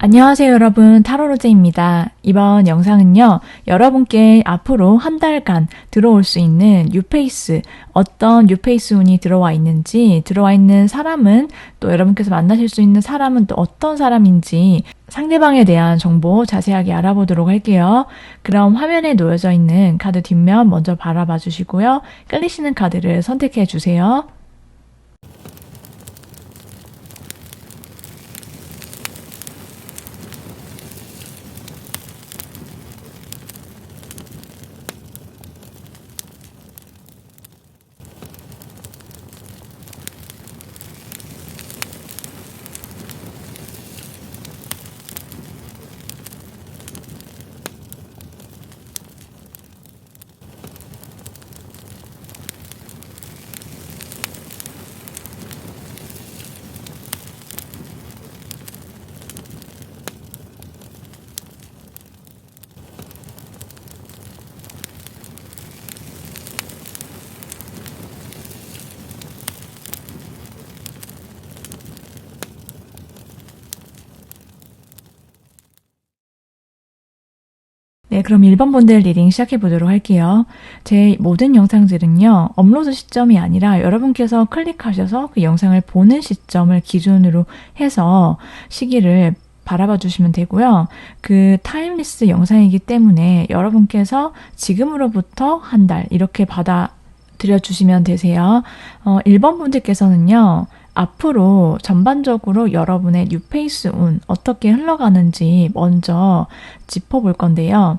안녕하세요 여러분, 타로로제입니다. 이번 영상은요, 여러분께 앞으로 한 달간 들어올 수 있는 뉴페이스, 어떤 뉴페이스 운이 들어와 있는지, 들어와 있는 사람은, 또 여러분께서 만나실 수 있는 사람은 또 어떤 사람인지 상대방에 대한 정보 자세하게 알아보도록 할게요. 그럼 화면에 놓여져 있는 카드 뒷면 먼저 바라봐 주시고요. 끌리시는 카드를 선택해 주세요. 네, 그럼 1번 분들 리딩 시작해 보도록 할게요. 제 모든 영상들은요, 업로드 시점이 아니라 여러분께서 클릭하셔서 그 영상을 보는 시점을 기준으로 해서 시기를 바라봐 주시면 되고요. 그 타임리스 영상이기 때문에 여러분께서 지금으로부터 한 달 이렇게 받아들여 주시면 되세요. 1번 분들께서는요, 앞으로 전반적으로 여러분의 뉴페이스 운 어떻게 흘러가는지 먼저 짚어볼 건데요.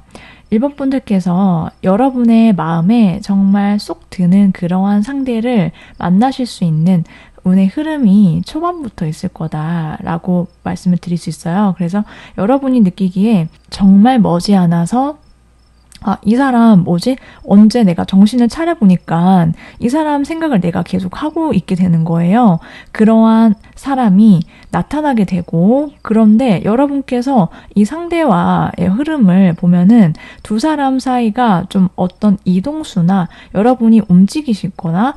1번 분들께서 여러분의 마음에 정말 쏙 드는 그러한 상대를 만나실 수 있는 운의 흐름이 초반부터 있을 거다라고 말씀을 드릴 수 있어요. 그래서 여러분이 느끼기에 정말 머지않아서 이 사람 뭐지? 언제 내가 정신을 차려보니까 이 사람 생각을 내가 계속 하고 있게 되는 거예요. 그러한 사람이 나타나게 되고, 그런데 여러분께서 이 상대와의 흐름을 보면은 두 사람 사이가 좀 어떤 이동수나 여러분이 움직이시거나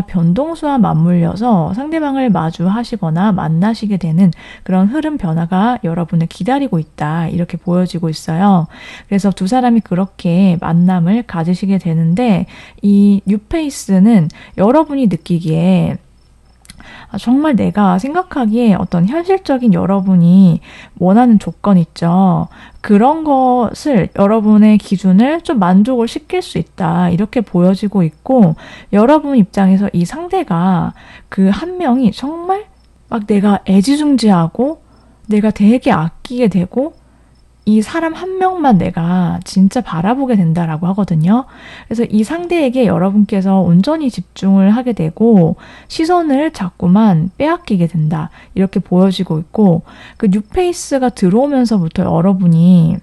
변동수와 맞물려서 상대방을 마주하시거나 만나시게 되는 그런 흐름 변화가 여러분을 기다리고 있다, 이렇게 보여지고 있어요. 그래서 두 사람이 그렇게 만남을 가지시게 되는데, 이 뉴페이스는 여러분이 느끼기에 정말 내가 생각하기에 어떤 현실적인 여러분이 원하는 조건 있죠. 그런 것을 여러분의 기준을 좀 만족을 시킬 수 있다, 이렇게 보여지고 있고, 여러분 입장에서 이 상대가 그 한 명이 정말 막 내가 애지중지하고 내가 되게 아끼게 되고 이 사람 한 명만 내가 진짜 바라보게 된다라고 하거든요. 그래서 이 상대에게 여러분께서 온전히 집중을 하게 되고 시선을 자꾸만 빼앗기게 된다, 이렇게 보여지고 있고, 그 뉴페이스가 들어오면서부터 여러분이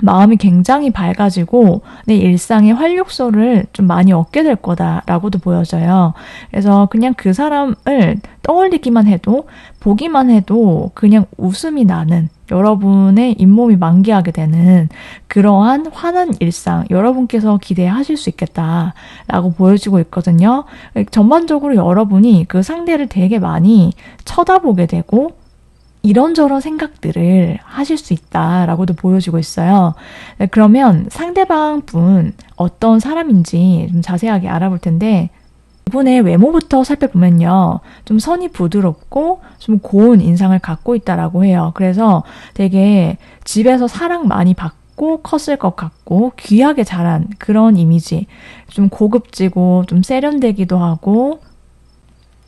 마음이 굉장히 밝아지고 내 일상의 활력소를 좀 많이 얻게 될 거다라고도 보여져요. 그래서 그냥 그 사람을 떠올리기만 해도, 보기만 해도 그냥 웃음이 나는, 여러분의 잇몸이 만개하게 되는 그러한 환한 일상, 여러분께서 기대하실 수 있겠다라고 보여지고 있거든요. 전반적으로 여러분이 그 상대를 되게 많이 쳐다보게 되고 이런저런 생각들을 하실 수 있다라고도 보여지고 있어요. 그러면 상대방 분 어떤 사람인지 좀 자세하게 알아볼 텐데, 이분의 외모부터 살펴보면요, 좀 선이 부드럽고 좀 고운 인상을 갖고 있다라고 해요. 그래서 되게 집에서 사랑 많이 받고 컸을 것 같고 귀하게 자란 그런 이미지, 좀 고급지고 좀 세련되기도 하고,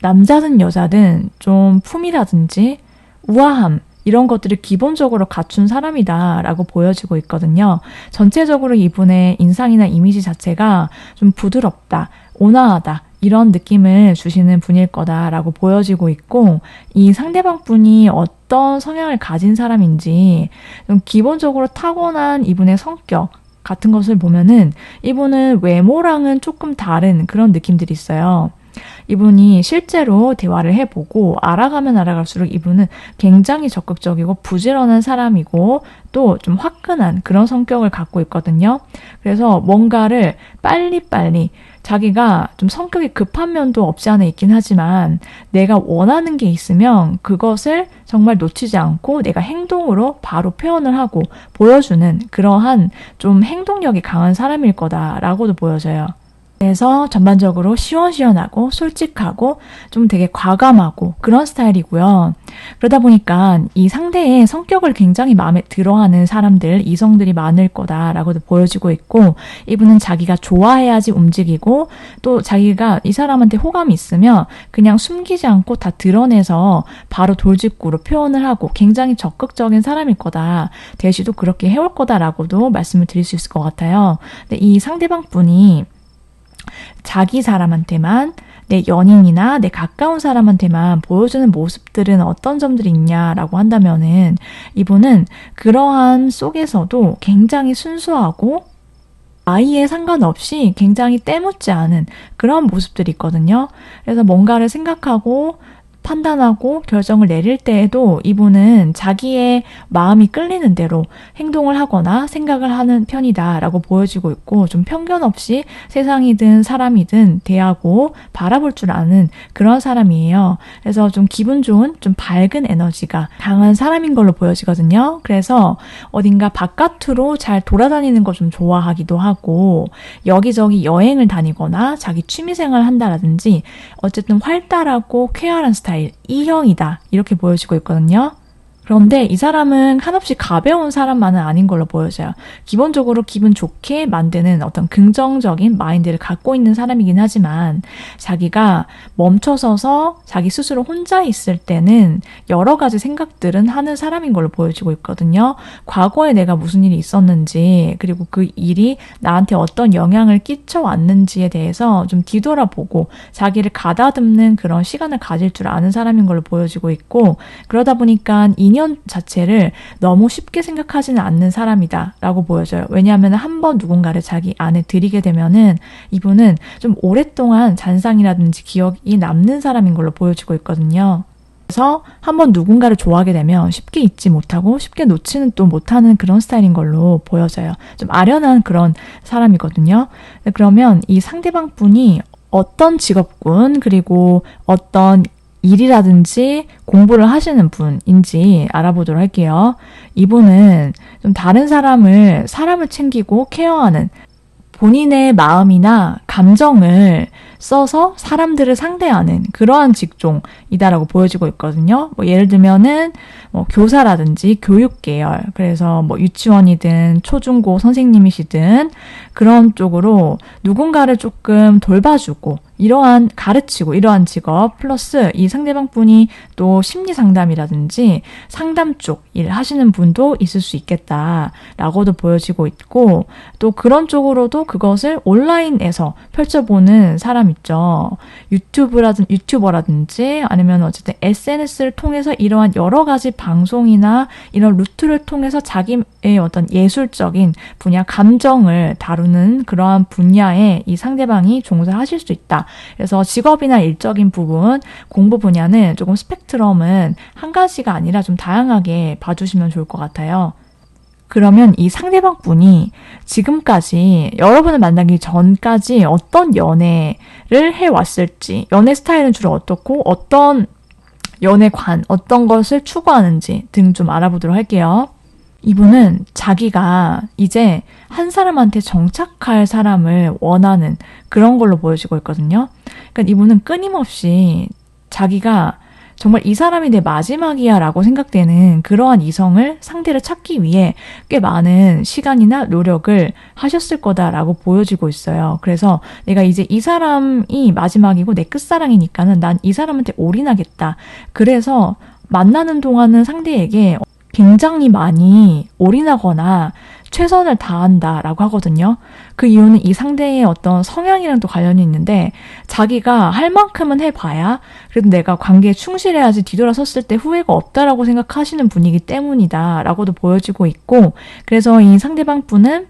남자든 여자든 좀 품이라든지 우아함, 이런 것들을 기본적으로 갖춘 사람이다라고 보여지고 있거든요. 전체적으로 이분의 인상이나 이미지 자체가 좀 부드럽다, 온화하다, 이런 느낌을 주시는 분일 거다라고 보여지고 있고, 이 상대방 분이 어떤 성향을 가진 사람인지 좀 기본적으로 타고난 이분의 성격 같은 것을 보면은 이분은 외모랑은 조금 다른 그런 느낌들이 있어요. 이분이 실제로 대화를 해보고 알아가면 알아갈수록 이분은 굉장히 적극적이고 부지런한 사람이고 또 좀 화끈한 그런 성격을 갖고 있거든요. 그래서 뭔가를 빨리빨리 자기가 좀 성격이 급한 면도 없지 않아 있긴 하지만 내가 원하는 게 있으면 그것을 정말 놓치지 않고 내가 행동으로 바로 표현을 하고 보여주는 그러한 좀 행동력이 강한 사람일 거다라고도 보여져요. 그래서 전반적으로 시원시원하고 솔직하고 좀 되게 과감하고 그런 스타일이고요. 그러다 보니까 이 상대의 성격을 굉장히 마음에 들어하는 사람들, 이성들이 많을 거다라고도 보여지고 있고 이분은 자기가 좋아해야지 움직이고 또 자기가 이 사람한테 호감이 있으면 그냥 숨기지 않고 다 드러내서 바로 돌직구로 표현을 하고 굉장히 적극적인 사람일 거다. 대시도 그렇게 해올 거다라고도 말씀을 드릴 수 있을 것 같아요. 근데 이 상대방 분이 자기 사람한테만 내 연인이나 내 가까운 사람한테만 보여주는 모습들은 어떤 점들이 있냐라고 한다면은 이분은 그러한 속에서도 굉장히 순수하고 나이에 상관없이 굉장히 때묻지 않은 그런 모습들이 있거든요. 그래서 뭔가를 생각하고 판단하고 결정을 내릴 때에도 이분은 자기의 마음이 끌리는 대로 행동을 하거나 생각을 하는 편이다라고 보여지고 있고 좀 편견 없이 세상이든 사람이든 대하고 바라볼 줄 아는 그런 사람이에요. 그래서 좀 기분 좋은 좀 밝은 에너지가 강한 사람인 걸로 보여지거든요. 그래서 어딘가 바깥으로 잘 돌아다니는 거 좀 좋아하기도 하고 여기저기 여행을 다니거나 자기 취미생활을 한다라든지 어쨌든 활달하고 쾌활한 스타일 E형이다 이렇게 보여지고 있거든요. 그런데 이 사람은 한없이 가벼운 사람만은 아닌 걸로 보여져요. 기본적으로 기분 좋게 만드는 어떤 긍정적인 마인드를 갖고 있는 사람이긴 하지만 자기가 멈춰서서 자기 스스로 혼자 있을 때는 여러 가지 생각들은 하는 사람인 걸로 보여지고 있거든요. 과거에 내가 무슨 일이 있었는지 그리고 그 일이 나한테 어떤 영향을 끼쳐왔는지에 대해서 좀 뒤돌아보고 자기를 가다듬는 그런 시간을 가질 줄 아는 사람인 걸로 보여지고 있고 그러다 보니까 인연 자체를 너무 쉽게 생각하지는 않는 사람이다 라고 보여져요. 왜냐하면 한번 누군가를 자기 안에 들이게 되면은 이분은 좀 오랫동안 잔상이라든지 기억이 남는 사람인 걸로 보여지고 있거든요. 그래서 한번 누군가를 좋아하게 되면 쉽게 잊지 못하고 쉽게 놓지는 또 못하는 그런 스타일인 걸로 보여져요. 좀 아련한 그런 사람이거든요. 그러면 이 상대방 분이 어떤 직업군 그리고 어떤 일이라든지 공부를 하시는 분인지 알아보도록 할게요. 이분은 좀 다른 사람을 챙기고 케어하는 본인의 마음이나 감정을 써서 사람들을 상대하는 그러한 직종이다라고 보여지고 있거든요. 예를 들면은 교사라든지 교육 계열, 그래서 유치원이든 초중고 선생님이시든 그런 쪽으로 누군가를 조금 돌봐주고 가르치고 이러한 직업 플러스 이 상대방 분이 또 심리 상담이라든지 상담 쪽 일 하시는 분도 있을 수 있겠다라고도 보여지고 있고 또 그런 쪽으로도 그것을 온라인에서 펼쳐보는 사람 있죠. 유튜버라든지 아니면 어쨌든 SNS를 통해서 이러한 여러 가지 방송이나 이런 루트를 통해서 자기의 어떤 예술적인 분야, 감정을 다루는 그러한 분야에 이 상대방이 종사하실 수 있다. 그래서 직업이나 일적인 부분, 공부 분야는 조금 스펙트럼은 한 가지가 아니라 좀 다양하게 봐주시면 좋을 것 같아요. 그러면 이 상대방 분이 지금까지 여러분을 만나기 전까지 어떤 연애를 해왔을지, 연애 스타일은 주로 어떻고 어떤 연애관, 어떤 것을 추구하는지 등 좀 알아보도록 할게요. 이분은 자기가 이제 한 사람한테 정착할 사람을 원하는 그런 걸로 보여지고 있거든요. 그러니까 이분은 끊임없이 자기가 정말 이 사람이 내 마지막이야 라고 생각되는 그러한 이성을 상대를 찾기 위해 꽤 많은 시간이나 노력을 하셨을 거다라고 보여지고 있어요. 그래서 내가 이제 이 사람이 마지막이고 내 끝사랑이니까는 난 이 사람한테 올인하겠다. 그래서 만나는 동안은 상대에게 굉장히 많이 올인하거나 최선을 다한다라고 하거든요. 그 이유는 이 상대의 어떤 성향이랑 또 관련이 있는데 자기가 할 만큼은 해봐야 그래도 내가 관계에 충실해야지 뒤돌아섰을 때 후회가 없다라고 생각하시는 분이기 때문이다라고도 보여지고 있고 그래서 이 상대방 분은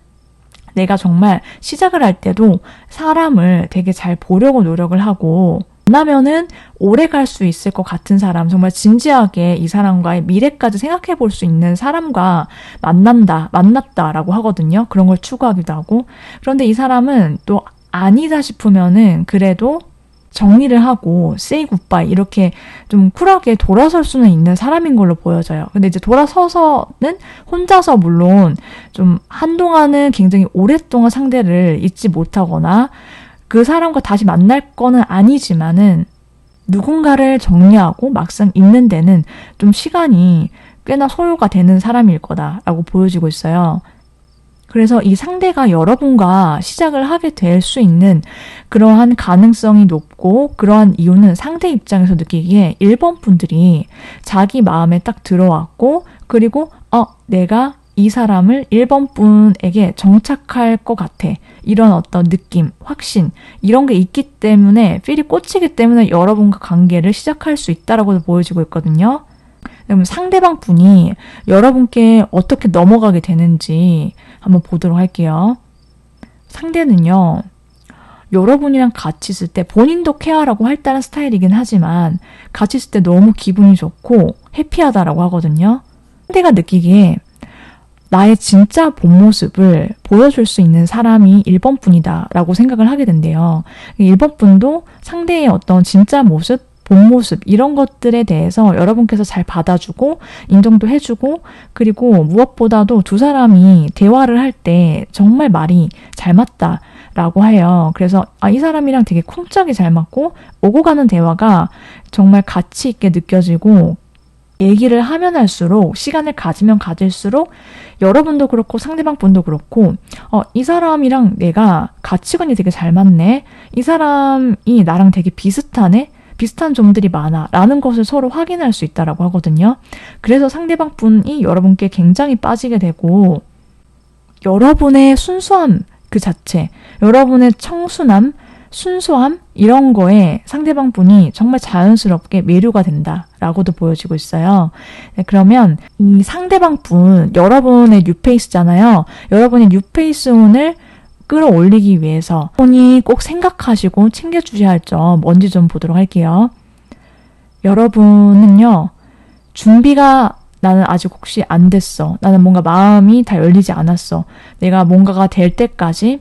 내가 정말 시작을 할 때도 사람을 되게 잘 보려고 노력을 하고 만나면은 오래 갈 수 있을 것 같은 사람, 정말 진지하게 이 사람과의 미래까지 생각해 볼 수 있는 사람과 만났다라고 하거든요. 그런 걸 추구하기도 하고. 그런데 이 사람은 또 아니다 싶으면은 그래도 정리를 하고 say goodbye 이렇게 좀 쿨하게 돌아설 수는 있는 사람인 걸로 보여져요. 근데 이제 돌아서서는 혼자서 물론 좀 한동안은 굉장히 오랫동안 상대를 잊지 못하거나 그 사람과 다시 만날 거는 아니지만은 누군가를 정리하고 막상 잊는 데는 좀 시간이 꽤나 소요가 되는 사람일 거다라고 보여지고 있어요. 그래서 이 상대가 여러분과 시작을 하게 될 수 있는 그러한 가능성이 높고 그러한 이유는 상대 입장에서 느끼기에 1번 분들이 자기 마음에 딱 들어왔고 그리고 내가 이 사람을 1번 분에게 정착할 것 같아. 이런 어떤 느낌, 확신 이런 게 있기 때문에 필이 꽂히기 때문에 여러분과 관계를 시작할 수 있다라고 보여지고 있거든요. 그럼 상대방 분이 여러분께 어떻게 넘어가게 되는지 한번 보도록 할게요. 상대는요. 여러분이랑 같이 있을 때 본인도 케어라고 할다는 스타일이긴 하지만 같이 있을 때 너무 기분이 좋고 해피하다라고 하거든요. 상대가 느끼기에 나의 진짜 본 모습을 보여줄 수 있는 사람이 1번 분이다 라고 생각을 하게 된대요. 1번 분도 상대의 어떤 진짜 모습, 본 모습 이런 것들에 대해서 여러분께서 잘 받아주고 인정도 해주고 그리고 무엇보다도 두 사람이 대화를 할 때 정말 말이 잘 맞다 라고 해요. 그래서 이 사람이랑 되게 쿵짝이 잘 맞고 오고 가는 대화가 정말 가치 있게 느껴지고 얘기를 하면 할수록 시간을 가지면 가질수록 여러분도 그렇고 상대방 분도 그렇고 이 사람이랑 내가 가치관이 되게 잘 맞네. 이 사람이 나랑 되게 비슷하네. 비슷한 점들이 많아 라는 것을 서로 확인할 수 있다라고 하거든요. 그래서 상대방 분이 여러분께 굉장히 빠지게 되고 여러분의 순수함 그 자체, 여러분의 청순함, 순수함 이런 거에 상대방 분이 정말 자연스럽게 매료가 된다라고도 보여지고 있어요. 네, 그러면 이 상대방 분, 여러분의 뉴페이스잖아요. 여러분의 뉴페이스 운을 끌어올리기 위해서 여러분이 꼭 생각하시고 챙겨주셔야 할 점 뭔지 좀 보도록 할게요. 여러분은요. 준비가 나는 아직 혹시 안 됐어. 나는 뭔가 마음이 다 열리지 않았어. 내가 뭔가가 될 때까지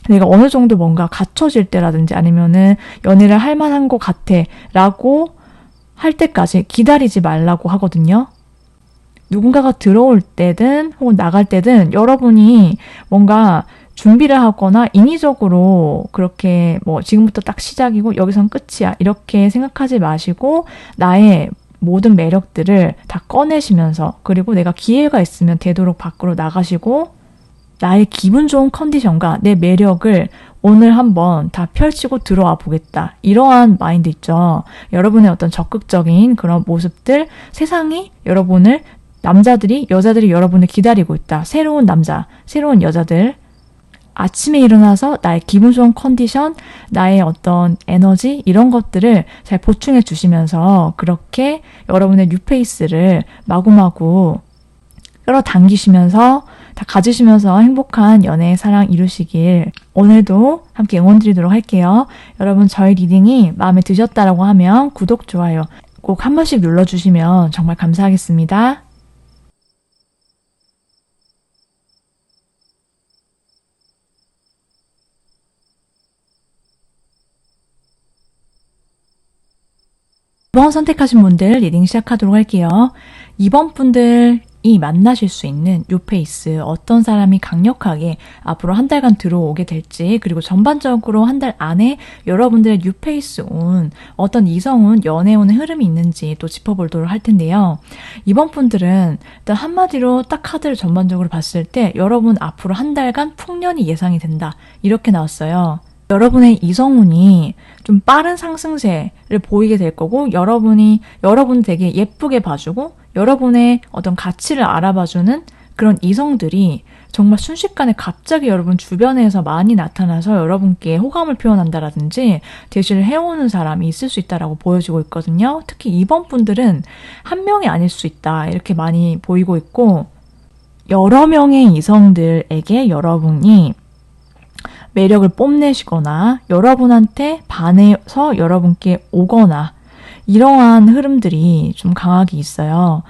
내가 어느 정도 뭔가 갖춰질 때라든지 아니면은 연애를 할 만한 것 같아 라고 할 때까지 기다리지 말라고 하거든요. 누군가가 들어올 때든 혹은 나갈 때든 여러분이 뭔가 준비를 하거나 인위적으로 그렇게 뭐 지금부터 딱 시작이고 여기선 끝이야 이렇게 생각하지 마시고 나의 모든 매력들을 다 꺼내시면서 그리고 내가 기회가 있으면 되도록 밖으로 나가시고 나의 기분 좋은 컨디션과 내 매력을 오늘 한번 다 펼치고 들어와 보겠다. 이러한 마인드 있죠. 여러분의 어떤 적극적인 그런 모습들, 세상이 여러분을 남자들이, 여자들이 여러분을 기다리고 있다. 새로운 남자, 새로운 여자들. 아침에 일어나서 나의 기분 좋은 컨디션, 나의 어떤 에너지 이런 것들을 잘 보충해 주시면서 그렇게 여러분의 뉴페이스를 마구마구 끌어당기시면서 다 가지시면서 행복한 연애 사랑 이루시길 오늘도 함께 응원드리도록 할게요. 여러분 저희 리딩이 마음에 드셨다라고 하면 구독, 좋아요 꼭 한 번씩 눌러주시면 정말 감사하겠습니다. 이번 선택하신 분들 리딩 시작하도록 할게요. 2번 분들이 만나실 수 있는 뉴페이스 어떤 사람이 강력하게 앞으로 한 달간 들어오게 될지 그리고 전반적으로 한 달 안에 여러분들의 뉴페이스 운 어떤 이성운, 연애운의 흐름이 있는지 또 짚어보도록 할 텐데요. 2번 분들은 일단 한마디로 딱 카드를 전반적으로 봤을 때 여러분 앞으로 한 달간 풍년이 예상이 된다. 이렇게 나왔어요. 여러분의 이성운이 좀 빠른 상승세를 보이게 될 거고 여러분 되게 예쁘게 봐주고 여러분의 어떤 가치를 알아봐주는 그런 이성들이 정말 순식간에 갑자기 여러분 주변에서 많이 나타나서 여러분께 호감을 표현한다라든지 대시를 해오는 사람이 있을 수 있다라고 보여지고 있거든요. 특히 2번 분들은 한 명이 아닐 수 있다 이렇게 많이 보이고 있고 여러 명의 이성들에게 여러분이 매력을 뽐내시거나 여러분한테 반해서 여러분께 오거나 이러한 흐름들이 좀 강하게 있어요.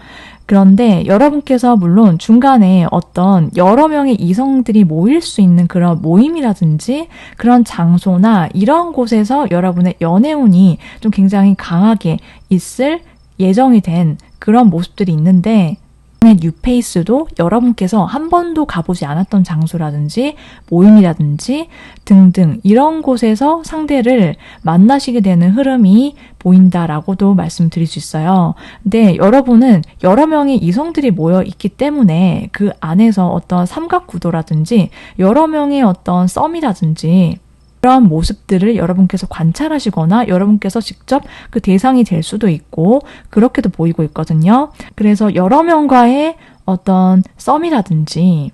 그런데 여러분께서 물론 중간에 어떤 여러 명의 이성들이 모일 수 있는 그런 모임이라든지 그런 장소나 이런 곳에서 여러분의 연애운이 좀 굉장히 강하게 있을 예정이 된 그런 모습들이 있는데 뉴페이스도 여러분께서 한 번도 가보지 않았던 장소라든지 모임이라든지 등등 이런 곳에서 상대를 만나시게 되는 흐름이 보인다라고도 말씀드릴 수 있어요. 근데 여러분은 여러 명의 이성들이 모여 있기 때문에 그 안에서 어떤 삼각구도라든지 여러 명의 어떤 썸이라든지 그런 모습들을 여러분께서 관찰하시거나 여러분께서 직접 그 대상이 될 수도 있고 그렇게도 보이고 있거든요. 그래서 여러 명과의 어떤 썸이라든지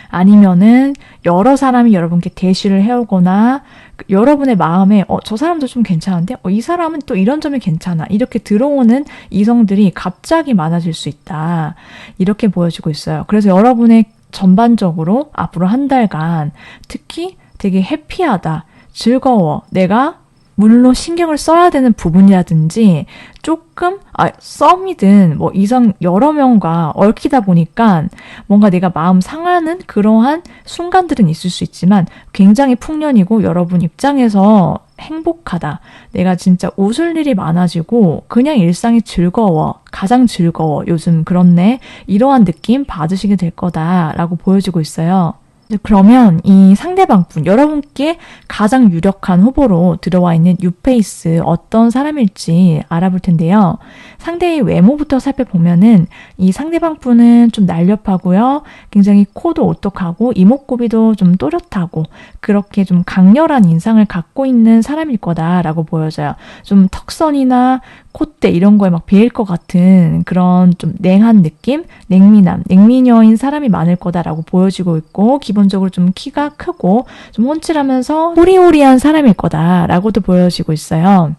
아니면은 여러 사람이 여러분께 대시를 해오거나 여러분의 마음에 저 사람도 좀 괜찮은데 이 사람은 또 이런 점이 괜찮아 이렇게 들어오는 이성들이 갑자기 많아질 수 있다. 이렇게 보여지고 있어요. 그래서 여러분의 전반적으로 앞으로 한 달간 특히 되게 해피하다, 즐거워, 내가 물론 신경을 써야 되는 부분이라든지 조금 썸이든 뭐 이성 여러 명과 얽히다 보니까 뭔가 내가 마음 상하는 그러한 순간들은 있을 수 있지만 굉장히 풍년이고 여러분 입장에서 행복하다. 내가 진짜 웃을 일이 많아지고 그냥 일상이 즐거워. 가장 즐거워. 요즘 그렇네. 이러한 느낌 받으시게 될 거다라고 보여지고 있어요. 그러면 이 상대방분, 여러분께 가장 유력한 후보로 들어와 있는 뉴페이스 어떤 사람일지 알아볼 텐데요. 상대의 외모부터 살펴보면은 이 상대방분은 좀 날렵하고요. 굉장히 코도 오똑하고 이목구비도 좀 또렷하고 그렇게 좀 강렬한 인상을 갖고 있는 사람일 거다라고 보여져요. 좀 턱선이나 콧대 이런 거에 막 베일 것 같은 그런 좀 냉한 느낌? 냉미녀인 사람이 많을 거다라고 보여지고 있고 기본적으로 좀 키가 크고 좀 훤칠하면서 호리호리한 사람일 거다라고도 보여지고 있어요.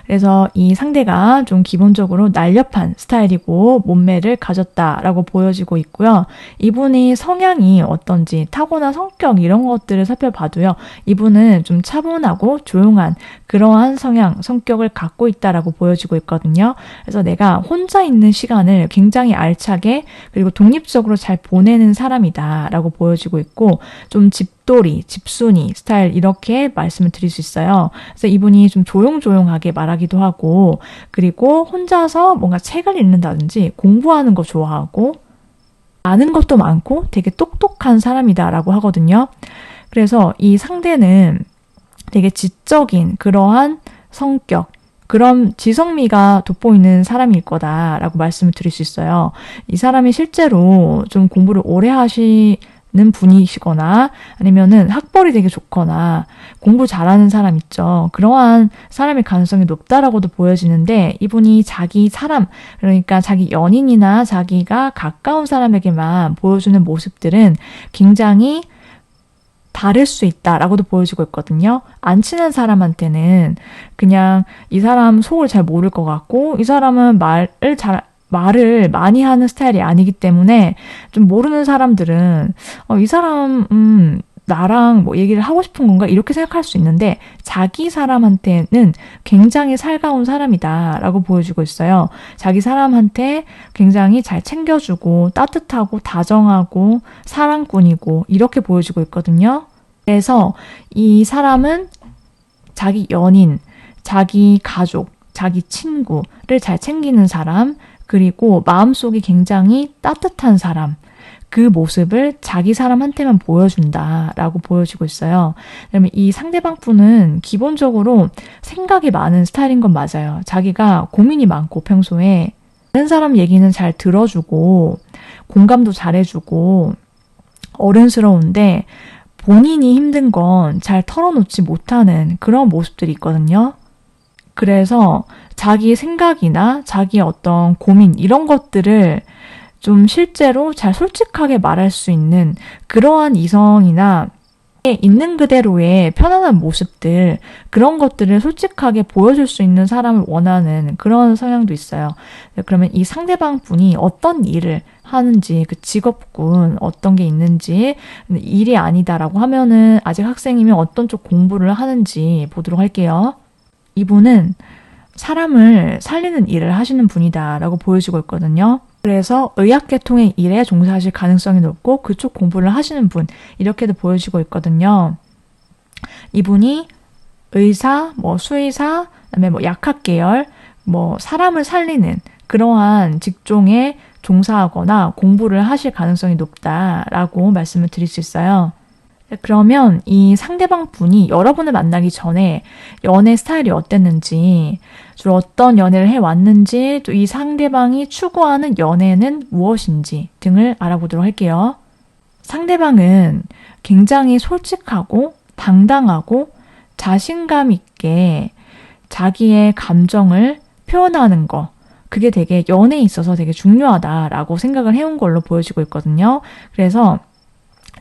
그래서 이 상대가 좀 기본적으로 날렵한 스타일이고 몸매를 가졌다라고 보여지고 있고요. 이분이 성향이 어떤지 타고난 성격 이런 것들을 살펴봐도요. 이분은 좀 차분하고 조용한 그러한 성격을 갖고 있다라고 보여지고 있거든요. 그래서 내가 혼자 있는 시간을 굉장히 알차게 그리고 독립적으로 잘 보내는 사람이다라고 보여지고 있고 좀 집돌이, 집순이 스타일 이렇게 말씀을 드릴 수 있어요. 그래서 이분이 좀 조용조용하게 말하기도 하고 그리고 혼자서 뭔가 책을 읽는다든지 공부하는 거 좋아하고 아는 것도 많고 되게 똑똑한 사람이다라고 하거든요. 그래서 이 상대는 되게 지적인 그러한 성격 그런 지성미가 돋보이는 사람일 거다라고 말씀을 드릴 수 있어요. 이 사람이 실제로 좀 공부를 오래 하시는 분이시거나 아니면은 학벌이 되게 좋거나 공부 잘하는 사람 있죠. 그러한 사람의 가능성이 높다라고도 보여지는데 이분이 자기 사람 그러니까 자기 연인이나 자기가 가까운 사람에게만 보여주는 모습들은 굉장히 다를 수 있다라고도 보여지고 있거든요. 안 친한 사람한테는 그냥 이 사람 속을 잘 모를 것 같고 이 사람은 말을 많이 하는 스타일이 아니기 때문에 좀 모르는 사람들은 이 사람 나랑 뭐 얘기를 하고 싶은 건가 이렇게 생각할 수 있는데 자기 사람한테는 굉장히 살가운 사람이다라고 보여지고 있어요. 자기 사람한테 굉장히 잘 챙겨주고 따뜻하고 다정하고 사랑꾼이고 이렇게 보여지고 있거든요. 그래서 이 사람은 자기 연인, 자기 가족, 자기 친구를 잘 챙기는 사람 그리고 마음속이 굉장히 따뜻한 사람 그 모습을 자기 사람한테만 보여준다라고 보여지고 있어요. 그러면 이 상대방 분은 기본적으로 생각이 많은 스타일인 건 맞아요. 자기가 고민이 많고 평소에 다른 사람 얘기는 잘 들어주고 공감도 잘해주고 어른스러운데 본인이 힘든 건 잘 털어놓지 못하는 그런 모습들이 있거든요. 그래서 자기 생각이나 자기의 어떤 고민 이런 것들을 좀 실제로 잘 솔직하게 말할 수 있는 그러한 이성이나 있는 그대로의 편안한 모습들, 그런 것들을 솔직하게 보여줄 수 있는 사람을 원하는 그런 성향도 있어요. 그러면 이 상대방 분이 어떤 일을 하는지, 그 직업군 어떤 게 있는지, 일이 아니다라고 하면은 아직 학생이면 어떤 쪽 공부를 하는지 보도록 할게요. 이분은 사람을 살리는 일을 하시는 분이다라고 보여지고 있거든요. 그래서 의학계통의 일에 종사하실 가능성이 높고 그쪽 공부를 하시는 분, 이렇게도 보여지고 있거든요. 이분이 의사, 수의사, 그다음에 약학계열, 사람을 살리는 그러한 직종에 종사하거나 공부를 하실 가능성이 높다라고 말씀을 드릴 수 있어요. 그러면 이 상대방 분이 여러분을 만나기 전에 연애 스타일이 어땠는지, 주로 어떤 연애를 해왔는지, 또 이 상대방이 추구하는 연애는 무엇인지 등을 알아보도록 할게요. 상대방은 굉장히 솔직하고 당당하고 자신감 있게 자기의 감정을 표현하는 거, 그게 되게 연애에 있어서 되게 중요하다라고 생각을 해온 걸로 보여지고 있거든요. 그래서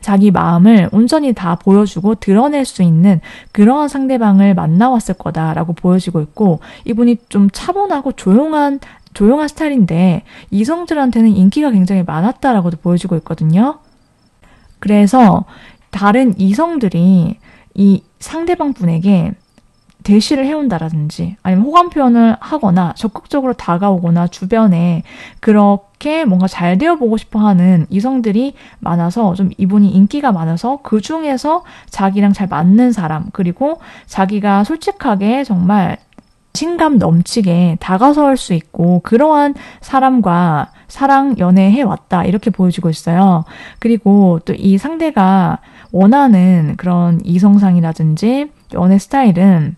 자기 마음을 온전히 다 보여주고 드러낼 수 있는 그러한 상대방을 만나왔을 거다라고 보여지고 있고, 이분이 좀 차분하고 조용한 스타일인데 이성들한테는 인기가 굉장히 많았다라고도 보여지고 있거든요. 그래서 다른 이성들이 이 상대방 분에게 대시를 해온다라든지 아니면 호감 표현을 하거나 적극적으로 다가오거나 주변에 그렇게 뭔가 잘 되어보고 싶어 하는 이성들이 많아서 좀 이분이 인기가 많아서 그 중에서 자기랑 잘 맞는 사람, 그리고 자기가 솔직하게 정말 자신감 넘치게 다가설 수 있고 그러한 사람과 사랑 연애해 왔다, 이렇게 보여지고 있어요. 그리고 또 이 상대가 원하는 그런 이성상이라든지 연애 스타일은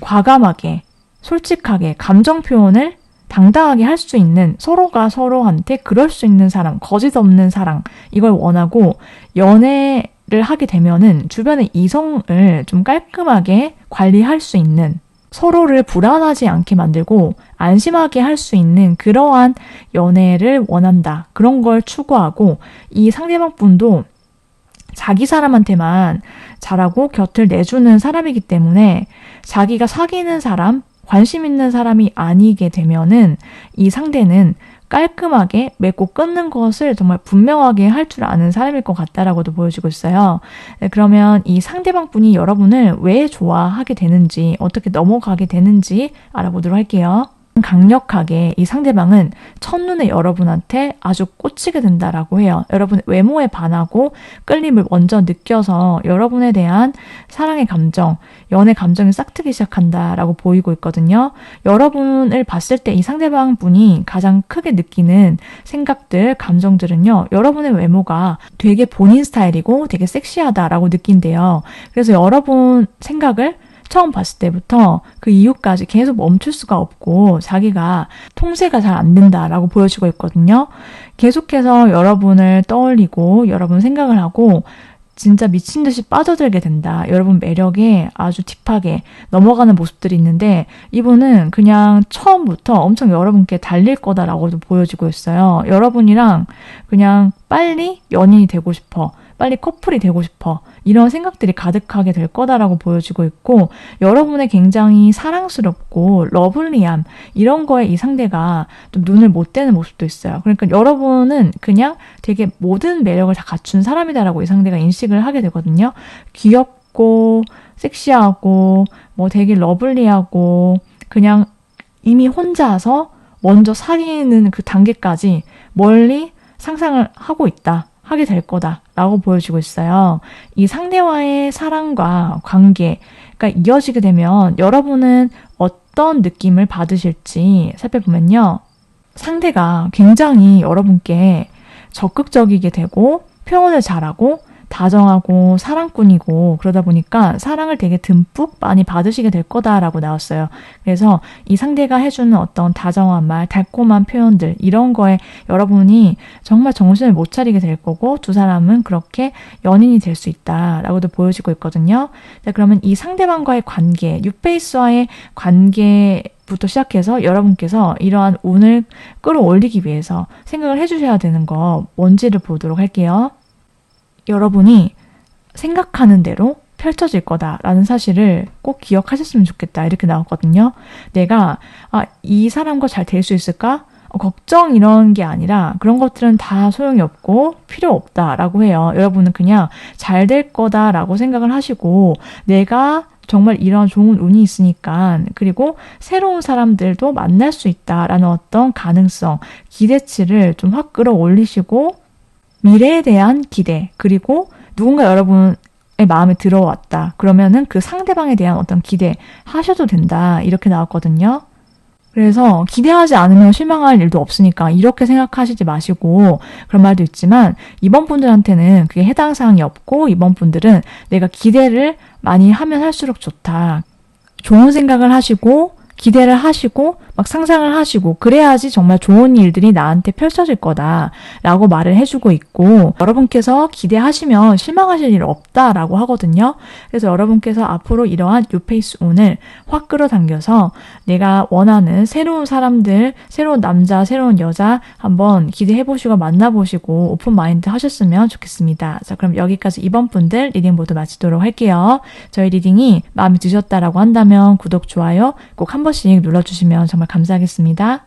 과감하게, 솔직하게 감정 표현을 당당하게 할 수 있는, 서로가 서로한테 그럴 수 있는 사람, 거짓 없는 사랑, 이걸 원하고, 연애를 하게 되면은 주변의 이성을 좀 깔끔하게 관리할 수 있는, 서로를 불안하지 않게 만들고 안심하게 할 수 있는 그러한 연애를 원한다. 그런 걸 추구하고, 이 상대방 분도 자기 사람한테만 잘하고 곁을 내주는 사람이기 때문에 자기가 사귀는 사람, 관심 있는 사람이 아니게 되면은 이 상대는 깔끔하게 맺고 끊는 것을 정말 분명하게 할 줄 아는 사람일 것 같다라고도 보여지고 있어요. 그러면 이 상대방 분이 여러분을 왜 좋아하게 되는지, 어떻게 넘어가게 되는지 알아보도록 할게요. 강력하게 이 상대방은 첫눈에 여러분한테 아주 꽂히게 된다라고 해요. 여러분의 외모에 반하고 끌림을 먼저 느껴서 여러분에 대한 사랑의 감정, 연애 감정이 싹트기 시작한다라고 보이고 있거든요. 여러분을 봤을 때 이 상대방 분이 가장 크게 느끼는 생각들, 감정들은요, 여러분의 외모가 되게 본인 스타일이고 되게 섹시하다라고 느낀대요. 그래서 여러분 생각을 처음 봤을 때부터 그 이후까지 계속 멈출 수가 없고 자기가 통제가 잘 안 된다라고 보여지고 있거든요. 계속해서 여러분을 떠올리고 여러분 생각을 하고 진짜 미친 듯이 빠져들게 된다. 여러분 매력에 아주 딥하게 넘어가는 모습들이 있는데 이분은 그냥 처음부터 엄청 여러분께 달릴 거다라고도 보여지고 있어요. 여러분이랑 그냥 빨리 연인이 되고 싶어. 빨리 커플이 되고 싶어. 이런 생각들이 가득하게 될 거다라고 보여지고 있고, 여러분의 굉장히 사랑스럽고 러블리함, 이런 거에 이 상대가 좀 눈을 못 떼는 모습도 있어요. 그러니까 여러분은 그냥 되게 모든 매력을 다 갖춘 사람이다라고 이 상대가 인식을 하게 되거든요. 귀엽고 섹시하고 되게 러블리하고 그냥 이미 혼자서 먼저 사귀는 그 단계까지 멀리 상상을 하고 있다. 하게 될 거다라고 보여지고 있어요. 이 상대와의 사랑과 관계가 이어지게 되면 여러분은 어떤 느낌을 받으실지 살펴보면요. 상대가 굉장히 여러분께 적극적이게 되고 표현을 잘하고 다정하고 사랑꾼이고 그러다 보니까 사랑을 되게 듬뿍 많이 받으시게 될 거다라고 나왔어요. 그래서 이 상대가 해주는 어떤 다정한 말, 달콤한 표현들 이런 거에 여러분이 정말 정신을 못 차리게 될 거고 두 사람은 그렇게 연인이 될 수 있다라고도 보여지고 있거든요. 자, 그러면 이 상대방과의 관계, 뉴페이스와의 관계부터 시작해서 여러분께서 이러한 운을 끌어올리기 위해서 생각을 해주셔야 되는 거 뭔지를 보도록 할게요. 여러분이 생각하는 대로 펼쳐질 거다라는 사실을 꼭 기억하셨으면 좋겠다. 이렇게 나왔거든요. 내가 이 사람과 잘 될 수 있을까? 걱정 이런 게 아니라 그런 것들은 다 소용이 없고 필요 없다라고 해요. 여러분은 그냥 잘 될 거다라고 생각을 하시고 내가 정말 이런 좋은 운이 있으니까 그리고 새로운 사람들도 만날 수 있다라는 어떤 가능성, 기대치를 좀 확 끌어올리시고 미래에 대한 기대 그리고 누군가 여러분의 마음에 들어왔다. 그러면은 그 상대방에 대한 어떤 기대 하셔도 된다. 이렇게 나왔거든요. 그래서 기대하지 않으면 실망할 일도 없으니까 이렇게 생각하시지 마시고 그런 말도 있지만 이번 분들한테는 그게 해당 사항이 없고 이번 분들은 내가 기대를 많이 하면 할수록 좋다. 좋은 생각을 하시고 기대를 하시고 막 상상을 하시고 그래야지 정말 좋은 일들이 나한테 펼쳐질 거다라고 말을 해주고 있고 여러분께서 기대하시면 실망하실 일 없다라고 하거든요. 그래서 여러분께서 앞으로 이러한 뉴페이스 운을 확 끌어당겨서 내가 원하는 새로운 사람들, 새로운 남자, 새로운 여자 한번 기대해보시고 만나보시고 오픈 마인드 하셨으면 좋겠습니다. 자, 그럼 여기까지 이번 분들 리딩 모두 마치도록 할게요. 저희 리딩이 마음에 드셨다라고 한다면 구독, 좋아요 꼭 한 번씩 눌러주시면 정말 감사하겠습니다.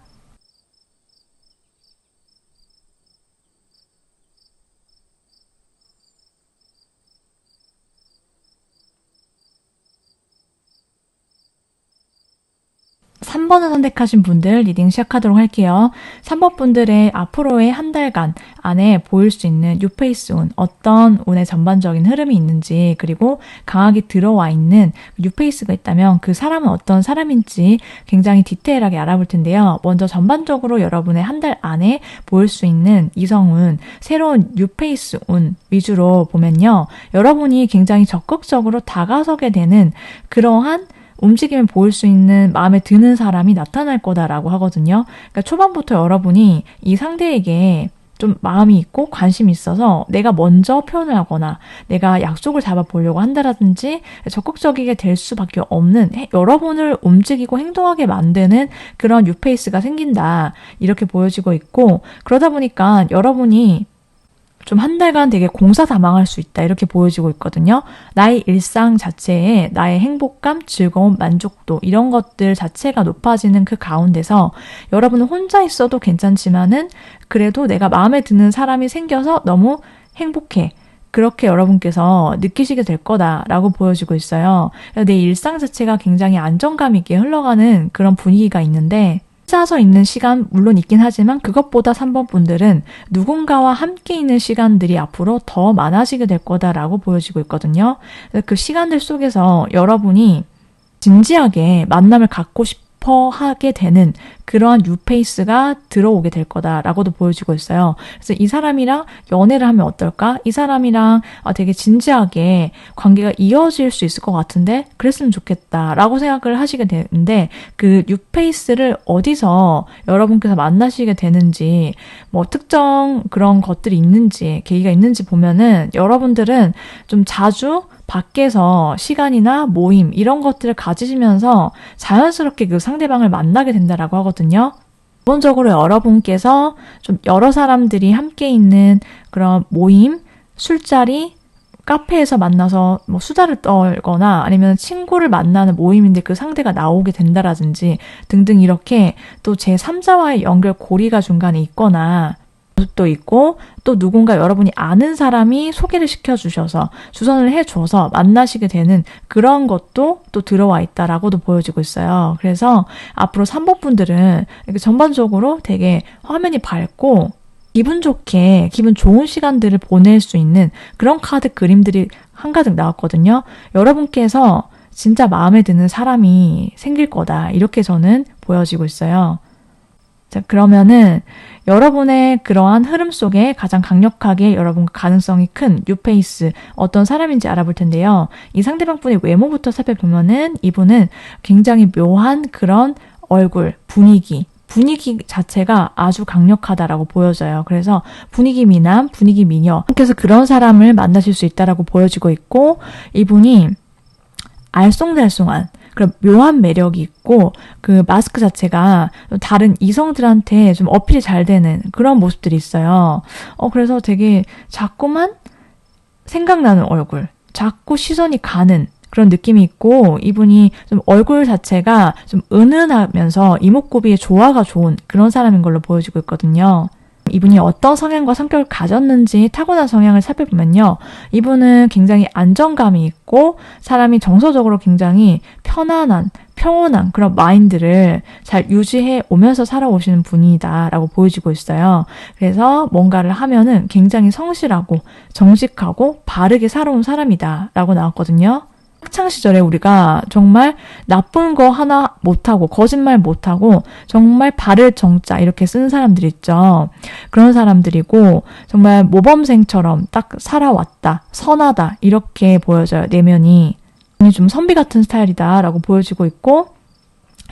삼 3번을 선택하신 분들 리딩 시작하도록 할게요. 3번 분들의 앞으로의 한 달간 안에 보일 수 있는 뉴페이스 운, 어떤 운의 전반적인 흐름이 있는지 그리고 강하게 들어와 있는 뉴페이스가 있다면 그 사람은 어떤 사람인지 굉장히 디테일하게 알아볼 텐데요. 먼저 전반적으로 여러분의 한 달 안에 보일 수 있는 이성운, 새로운 뉴페이스 운 위주로 보면요. 여러분이 굉장히 적극적으로 다가서게 되는 그러한 움직임을 보일 수 있는 마음에 드는 사람이 나타날 거다라고 하거든요. 그러니까 초반부터 여러분이 이 상대에게 좀 마음이 있고 관심이 있어서 내가 먼저 표현을 하거나 내가 약속을 잡아보려고 한다라든지 적극적이게 될 수밖에 없는 여러분을 움직이고 행동하게 만드는 그런 뉴페이스가 생긴다. 이렇게 보여지고 있고 그러다 보니까 여러분이 좀 한 달간 되게 공사다망할 수 있다 이렇게 보여지고 있거든요. 나의 일상 자체에 나의 행복감, 즐거움, 만족도 이런 것들 자체가 높아지는 그 가운데서 여러분은 혼자 있어도 괜찮지만은 그래도 내가 마음에 드는 사람이 생겨서 너무 행복해. 그렇게 여러분께서 느끼시게 될 거다라고 보여지고 있어요. 내 일상 자체가 굉장히 안정감 있게 흘러가는 그런 분위기가 있는데 혼자서 있는 시간 물론 있긴 하지만 그것보다 3번 분들은 누군가와 함께 있는 시간들이 앞으로 더 많아지게 될 거다라고 보여지고 있거든요. 그 시간들 속에서 여러분이 진지하게 만남을 갖고 싶어 하게 되는 그러한 뉴페이스가 들어오게 될 거다라고도 보여지고 있어요. 그래서 이 사람이랑 연애를 하면 어떨까? 이 사람이랑 되게 진지하게 관계가 이어질 수 있을 것 같은데 그랬으면 좋겠다라고 생각을 하시게 되는데 그 뉴페이스를 어디서 여러분께서 만나시게 되는지 뭐 특정 그런 것들이 있는지 계기가 있는지 보면은 여러분들은 좀 자주 밖에서 시간이나 모임 이런 것들을 가지시면서 자연스럽게 그 상대방을 만나게 된다라고 하거든요. 기본적으로 여러분께서 좀 여러 사람들이 함께 있는 그런 모임, 술자리, 카페에서 만나서 뭐 수다를 떨거나 아니면 친구를 만나는 모임인데 그 상대가 나오게 된다라든지 등등 이렇게 또 제3자와의 연결고리가 중간에 있거나 도 있고 또 누군가 여러분이 아는 사람이 소개를 시켜주셔서 주선을 해줘서 만나시게 되는 그런 것도 또 들어와 있다라고도 보여지고 있어요. 그래서 앞으로 3번 분들은 이렇게 전반적으로 되게 화면이 밝고 기분 좋게 기분 좋은 시간들을 보낼 수 있는 그런 카드 그림들이 한가득 나왔거든요. 여러분께서 진짜 마음에 드는 사람이 생길 거다 이렇게 저는 보여지고 있어요. 자, 그러면은 여러분의 그러한 흐름 속에 가장 강력하게 여러분과 가능성이 큰 뉴페이스 어떤 사람인지 알아볼 텐데요. 이 상대방분의 외모부터 살펴보면은 이분은 굉장히 묘한 그런 얼굴, 분위기 자체가 아주 강력하다라고 보여져요. 그래서 분위기 미남, 분위기 미녀 그래서 그런 사람을 만나실 수 있다라고 보여지고 있고 이분이 알쏭달쏭한 그런 묘한 매력이 있고 그 마스크 자체가 다른 이성들한테 좀 어필이 잘 되는 그런 모습들이 있어요. 그래서 되게 자꾸만 생각나는 얼굴, 자꾸 시선이 가는 그런 느낌이 있고, 이분이 좀 얼굴 자체가 좀 은은하면서 이목구비의 조화가 좋은 그런 사람인 걸로 보여지고 있거든요. 이분이 어떤 성향과 성격을 가졌는지 타고난 성향을 살펴보면요. 이분은 굉장히 안정감이 있고 사람이 정서적으로 굉장히 편안한, 평온한 그런 마인드를 잘 유지해 오면서 살아오시는 분이다라고 보여지고 있어요. 그래서 뭔가를 하면은 굉장히 성실하고 정직하고 바르게 살아온 사람이다라고 나왔거든요. 학창시절에 우리가 정말 나쁜 거 하나 못하고 거짓말 못하고 정말 발을 정자 이렇게 쓴 사람들 있죠. 그런 사람들이고 정말 모범생처럼 딱 살아왔다, 선하다 이렇게 보여져요. 내면이 좀 선비 같은 스타일이다라고 보여지고 있고,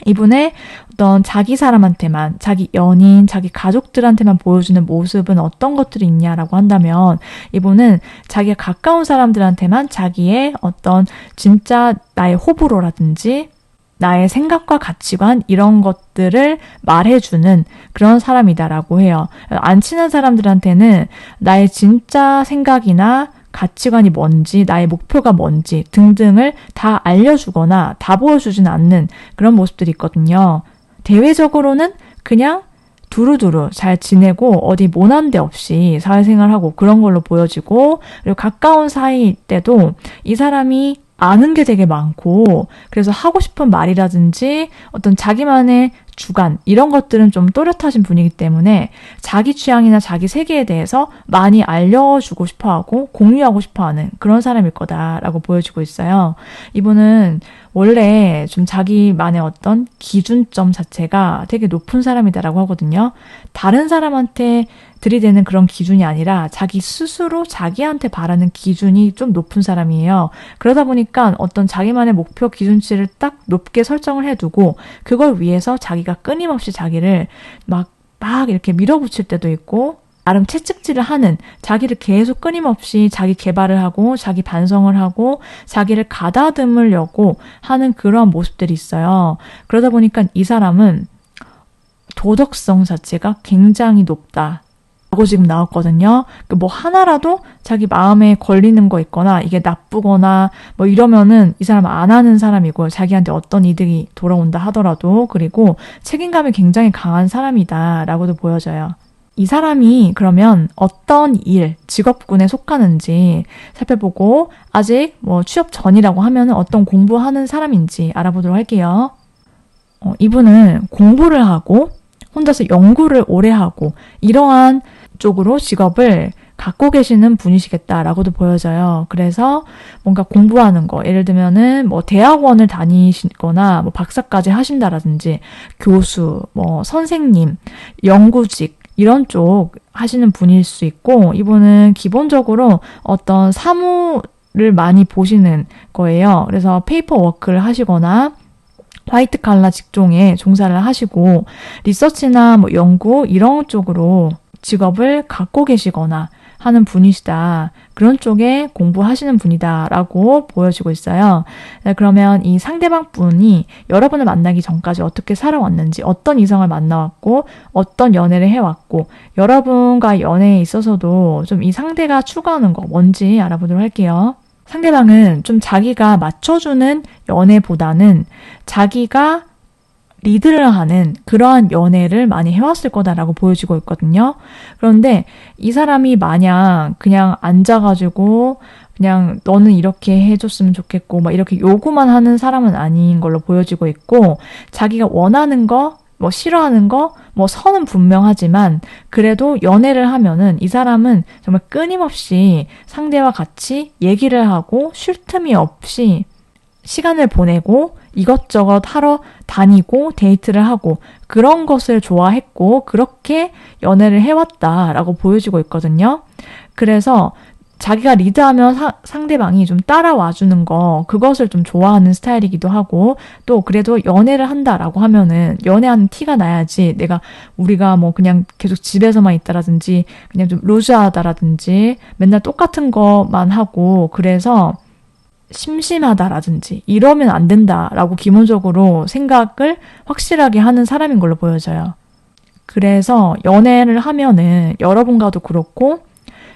이분의 어떤 자기 사람한테만, 자기 연인, 자기 가족들한테만 보여주는 모습은 어떤 것들이 있냐라고 한다면, 이분은 자기가 가까운 사람들한테만 자기의 어떤 진짜 나의 호불호라든지 나의 생각과 가치관 이런 것들을 말해주는 그런 사람이다라고 해요. 안 친한 사람들한테는 나의 진짜 생각이나 가치관이 뭔지, 나의 목표가 뭔지 등등을 다 알려주거나 다 보여주진 않는 그런 모습들이 있거든요. 대외적으로는 그냥 두루두루 잘 지내고 어디 모난 데 없이 사회생활하고 그런 걸로 보여지고, 그리고 가까운 사이일 때도 이 사람이 아는 게 되게 많고, 그래서 하고 싶은 말이라든지 어떤 자기만의 주관 이런 것들은 좀 또렷하신 분이기 때문에 자기 취향이나 자기 세계에 대해서 많이 알려주고 싶어하고 공유하고 싶어하는 그런 사람일 거다라고 보여지고 있어요. 이분은 원래 좀 자기만의 어떤 기준점 자체가 되게 높은 사람이다라고 하거든요. 다른 사람한테 들이대는 그런 기준이 아니라 자기 스스로 자기한테 바라는 기준이 좀 높은 사람이에요. 그러다 보니까 어떤 자기만의 목표 기준치를 딱 높게 설정을 해두고 그걸 위해서 자기가 끊임없이 자기를 막 이렇게 밀어붙일 때도 있고, 나름 채찍질을 하는, 자기를 계속 끊임없이 자기 개발을 하고 자기 반성을 하고 자기를 가다듬으려고 하는 그런 모습들이 있어요. 그러다 보니까 이 사람은 도덕성 자체가 굉장히 높다 라고 지금 나왔거든요. 뭐 하나라도 자기 마음에 걸리는 거 있거나 이게 나쁘거나 뭐 이러면은 이 사람은 안 하는 사람이고, 자기한테 어떤 이득이 돌아온다 하더라도, 그리고 책임감이 굉장히 강한 사람이다라고도 보여져요. 이 사람이 그러면 어떤 일, 직업군에 속하는지 살펴보고, 아직 뭐 취업 전이라고 하면은 어떤 공부하는 사람인지 알아보도록 할게요. 이분은 공부를 하고 혼자서 연구를 오래 하고 이러한 쪽으로 직업을 갖고 계시는 분이시겠다라고도 보여져요. 그래서 뭔가 공부하는 거, 예를 들면은 뭐 대학원을 다니시거나 뭐 박사까지 하신다라든지 교수, 뭐 선생님, 연구직 이런 쪽 하시는 분일 수 있고, 이분은 기본적으로 어떤 사무를 많이 보시는 거예요. 그래서 페이퍼 워크를 하시거나 화이트 칼라 직종에 종사를 하시고 리서치나 뭐 연구 이런 쪽으로 직업을 갖고 계시거나 하는 분이시다. 그런 쪽에 공부하시는 분이다라고 보여지고 있어요. 그러면 이 상대방 분이 여러분을 만나기 전까지 어떻게 살아왔는지, 어떤 이성을 만나왔고 어떤 연애를 해왔고, 여러분과 연애에 있어서도 좀 이 상대가 추구하는 거 뭔지 알아보도록 할게요. 상대방은 좀 자기가 맞춰주는 연애보다는 자기가 리드를 하는 그러한 연애를 많이 해왔을 거다라고 보여지고 있거든요. 그런데 이 사람이 마냥 그냥 앉아가지고 그냥 너는 이렇게 해줬으면 좋겠고 막 이렇게 요구만 하는 사람은 아닌 걸로 보여지고 있고, 자기가 원하는 거, 뭐 싫어하는 거, 뭐 선은 분명하지만 그래도 연애를 하면은 이 사람은 정말 끊임없이 상대와 같이 얘기를 하고 쉴 틈이 없이 시간을 보내고 이것저것 하러 다니고 데이트를 하고 그런 것을 좋아했고 그렇게 연애를 해왔다라고 보여지고 있거든요. 그래서 자기가 리드하면 상대방이 좀 따라와주는 거, 그것을 좀 좋아하는 스타일이기도 하고, 또 그래도 연애를 한다라고 하면은 연애하는 티가 나야지, 우리가 뭐 그냥 계속 집에서만 있다라든지 그냥 좀 루즈하다라든지 맨날 똑같은 것만 하고 그래서 심심하다라든지 이러면 안 된다라고 기본적으로 생각을 확실하게 하는 사람인 걸로 보여져요. 그래서 연애를 하면은 여러분과도 그렇고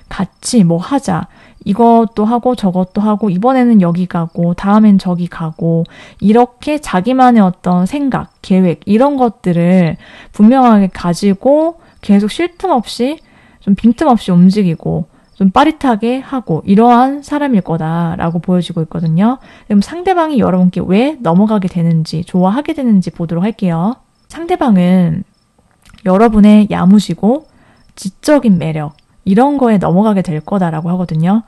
같이 뭐 하자, 이것도 하고 저것도 하고 이번에는 여기 가고 다음엔 저기 가고 이렇게 자기만의 어떤 생각, 계획 이런 것들을 분명하게 가지고 계속 쉴 틈 없이 좀 빈틈없이 움직이고 좀 빠릿하게 하고 이러한 사람일 거다라고 보여지고 있거든요. 그럼 상대방이 여러분께 왜 넘어가게 되는지, 좋아하게 되는지 보도록 할게요. 상대방은 여러분의 야무지고 지적인 매력 이런 거에 넘어가게 될 거다라고 하거든요.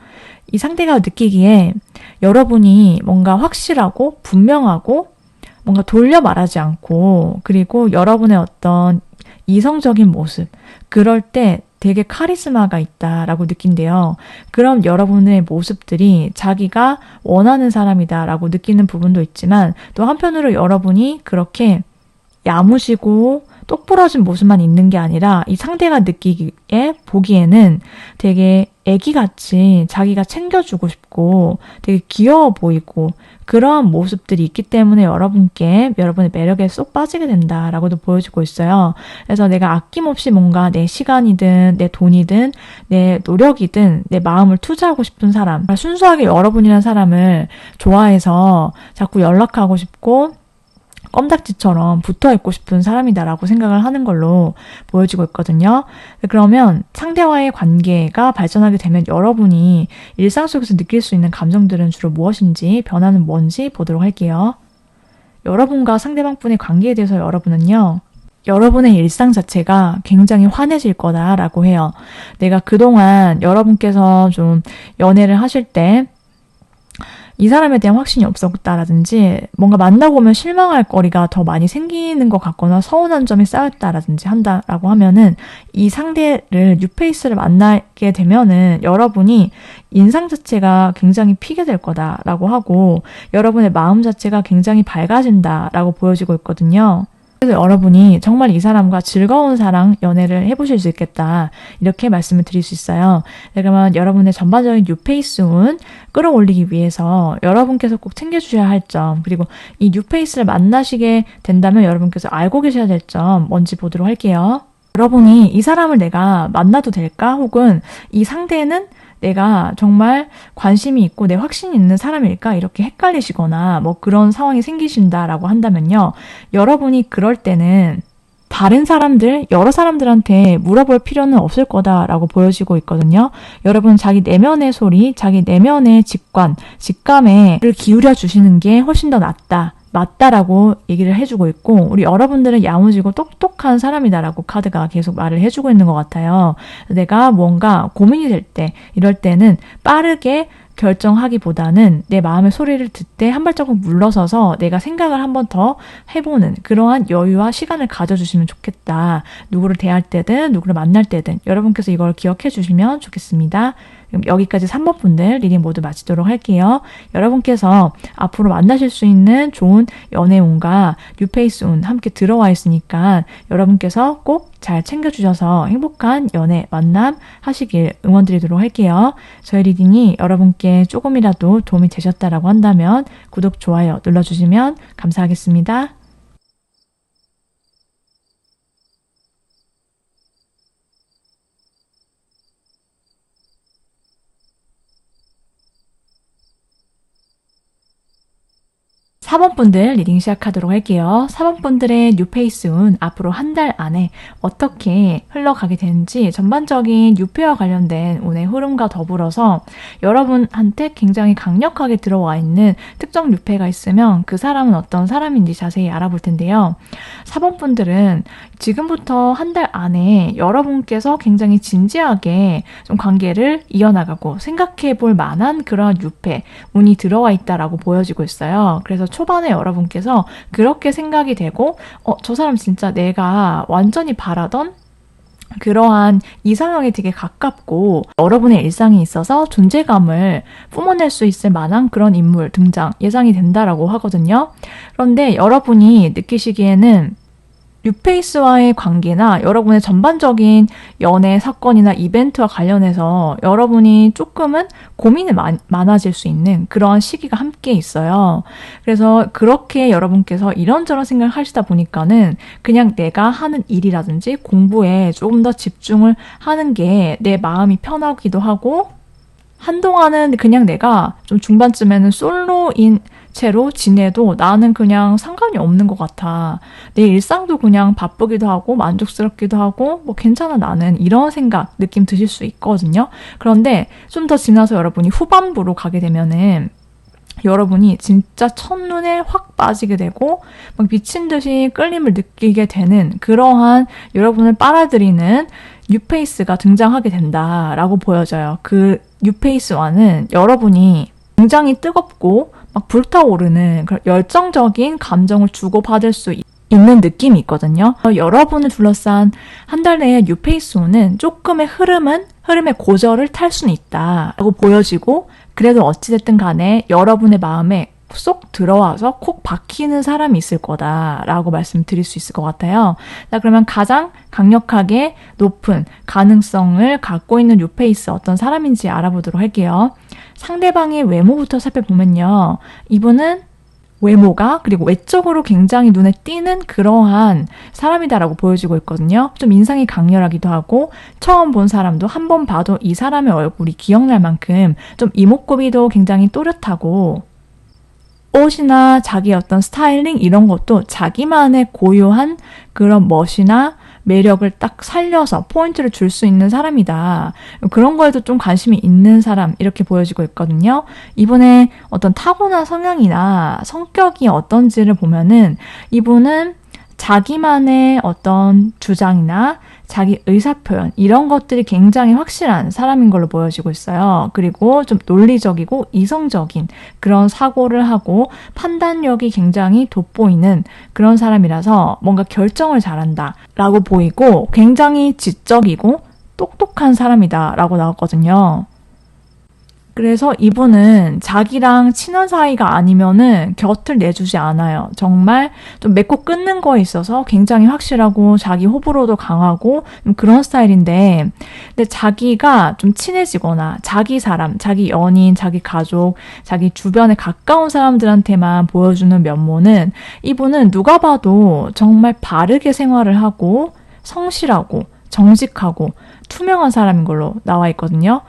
이 상대가 느끼기에 여러분이 뭔가 확실하고 분명하고 뭔가 돌려 말하지 않고 그리고 여러분의 어떤 이성적인 모습 그럴 때 되게 카리스마가 있다라고 느낀대요. 그럼 여러분의 모습들이 자기가 원하는 사람이다라고 느끼는 부분도 있지만 또 한편으로 여러분이 그렇게 야무지고 똑부러진 모습만 있는 게 아니라 이 상대가 느끼기에 보기에는 되게 애기같이 자기가 챙겨주고 싶고 되게 귀여워 보이고 그런 모습들이 있기 때문에 여러분께 여러분의 매력에 쏙 빠지게 된다라고도 보여지고 있어요. 그래서 내가 아낌없이 뭔가 내 시간이든 내 돈이든 내 노력이든 내 마음을 투자하고 싶은 사람, 순수하게 여러분이라는 사람을 좋아해서 자꾸 연락하고 싶고 껌딱지처럼 붙어있고 싶은 사람이다라고 생각을 하는 걸로 보여지고 있거든요. 그러면 상대와의 관계가 발전하게 되면 여러분이 일상 속에서 느낄 수 있는 감정들은 주로 무엇인지, 변화는 뭔지 보도록 할게요. 여러분과 상대방분의 관계에 대해서 여러분은요. 여러분의 일상 자체가 굉장히 환해질 거다라고 해요. 내가 그동안 여러분께서 좀 연애를 하실 때 이 사람에 대한 확신이 없었다라든지 뭔가 만나고 오면 실망할 거리가 더 많이 생기는 것 같거나 서운한 점이 쌓였다라든지 한다라고 하면은 이 상대를 뉴페이스를 만나게 되면은 여러분이 인상 자체가 굉장히 피게 될 거다라고 하고 여러분의 마음 자체가 굉장히 밝아진다라고 보여지고 있거든요. 그래서 여러분이 정말 이 사람과 즐거운 사랑, 연애를 해보실 수 있겠다. 이렇게 말씀을 드릴 수 있어요. 그러면 여러분의 전반적인 뉴페이스 운 끌어올리기 위해서 여러분께서 꼭 챙겨주셔야 할 점, 그리고 이 뉴페이스를 만나시게 된다면 여러분께서 알고 계셔야 될 점 뭔지 보도록 할게요. 여러분이 이 사람을 내가 만나도 될까? 혹은 이 상대는 내가 정말 관심이 있고 내 확신이 있는 사람일까? 이렇게 헷갈리시거나 뭐 그런 상황이 생기신다라고 한다면요. 여러분이 그럴 때는 다른 사람들, 여러 사람들한테 물어볼 필요는 없을 거다라고 보여지고 있거든요. 여러분 자기 내면의 소리, 자기 내면의 직감에를 기울여 주시는 게 훨씬 더 맞다라고 얘기를 해주고 있고 우리 여러분들은 야무지고 똑똑한 사람이다라고 카드가 계속 말을 해주고 있는 것 같아요. 내가 뭔가 고민이 될 때 이럴 때는 빠르게 결정하기보다는 내 마음의 소리를 듣되 한 발자국 물러서서 내가 생각을 한 번 더 해보는 그러한 여유와 시간을 가져주시면 좋겠다. 누구를 대할 때든 누구를 만날 때든 여러분께서 이걸 기억해 주시면 좋겠습니다. 그럼 여기까지 3번 분들 리딩 모두 마치도록 할게요. 여러분께서 앞으로 만나실 수 있는 좋은 연애운과 뉴페이스 운 함께 들어와 있으니까 여러분께서 꼭 잘 챙겨주셔서 행복한 연애 만남 하시길 응원드리도록 할게요. 저희 리딩이 여러분께 조금이라도 도움이 되셨다라고 한다면 구독, 좋아요 눌러주시면 감사하겠습니다. 4번 분들 리딩 시작하도록 할게요. 4번 분들의 뉴페이스 운 앞으로 한 달 안에 어떻게 흘러가게 되는지 전반적인 뉴페와 관련된 운의 흐름과 더불어서 여러분한테 굉장히 강력하게 들어와 있는 특정 뉴페가 있으면 그 사람은 어떤 사람인지 자세히 알아볼 텐데요. 4번 분들은 지금부터 한 달 안에 여러분께서 굉장히 진지하게 좀 관계를 이어나가고 생각해 볼 만한 그런 뉴페 운이 들어와 있다라고 보여지고 있어요. 그래서 초반에 여러분께서 그렇게 생각이 되고 저 사람 진짜 내가 완전히 바라던 그러한 이상형에 되게 가깝고 여러분의 일상에 있어서 존재감을 뿜어낼 수 있을 만한 그런 인물 등장 예상이 된다라고 하거든요. 그런데 여러분이 느끼시기에는 뉴페이스와의 관계나 여러분의 전반적인 연애 사건이나 이벤트와 관련해서 여러분이 조금은 고민이 많아질 수 있는 그런 시기가 함께 있어요. 그래서 그렇게 여러분께서 이런저런 생각을 하시다 보니까는 그냥 내가 하는 일이라든지 공부에 조금 더 집중을 하는 게 내 마음이 편하기도 하고 한동안은 그냥 내가 좀 중반쯤에는 솔로인 채로 지내도 나는 그냥 상관이 없는 것 같아. 내 일상도 그냥 바쁘기도 하고 만족스럽기도 하고 뭐 괜찮아 나는 이런 생각, 느낌 드실 수 있거든요. 그런데 좀 더 지나서 여러분이 후반부로 가게 되면은 여러분이 진짜 첫눈에 확 빠지게 되고 막 미친 듯이 끌림을 느끼게 되는 그러한 여러분을 빨아들이는 뉴페이스가 등장하게 된다라고 보여져요. 그 뉴페이스와는 여러분이 굉장히 뜨겁고 막 불타오르는 그런 열정적인 감정을 주고받을 수 있는 느낌이 있거든요. 여러분을 둘러싼 한 달 내의 뉴페이스호는 조금의 흐름의 고절을 탈 수는 있다라고 보여지고 그래도 어찌됐든 간에 여러분의 마음에 쏙 들어와서 콕 박히는 사람이 있을 거다라고 말씀드릴 수 있을 것 같아요. 자, 그러면 가장 강력하게 높은 가능성을 갖고 있는 뉴페이스 어떤 사람인지 알아보도록 할게요. 상대방의 외모부터 살펴보면요. 이분은 외모가 그리고 외적으로 굉장히 눈에 띄는 그러한 사람이다라고 보여지고 있거든요. 좀 인상이 강렬하기도 하고 처음 본 사람도 한 번 봐도 이 사람의 얼굴이 기억날 만큼 좀 이목구비도 굉장히 또렷하고 옷이나 자기 어떤 스타일링 이런 것도 자기만의 고유한 그런 멋이나 매력을 딱 살려서 포인트를 줄 수 있는 사람이다. 그런 거에도 좀 관심이 있는 사람 이렇게 보여지고 있거든요. 이분의 어떤 타고난 성향이나 성격이 어떤지를 보면은 이분은 자기만의 어떤 주장이나 자기 의사표현 이런 것들이 굉장히 확실한 사람인 걸로 보여지고 있어요. 그리고 좀 논리적이고 이성적인 그런 사고를 하고 판단력이 굉장히 돋보이는 그런 사람이라서 뭔가 결정을 잘한다 라고 보이고 굉장히 지적이고 똑똑한 사람이다 라고 나왔거든요. 그래서 이분은 자기랑 친한 사이가 아니면은 곁을 내주지 않아요. 정말 좀 맺고 끊는 거에 있어서 굉장히 확실하고 자기 호불호도 강하고 그런 스타일인데, 근데 자기가 좀 친해지거나 자기 사람, 자기 연인, 자기 가족, 자기 주변에 가까운 사람들한테만 보여주는 면모는 이분은 누가 봐도 정말 바르게 생활을 하고 성실하고 정직하고 투명한 사람인 걸로 나와 있거든요.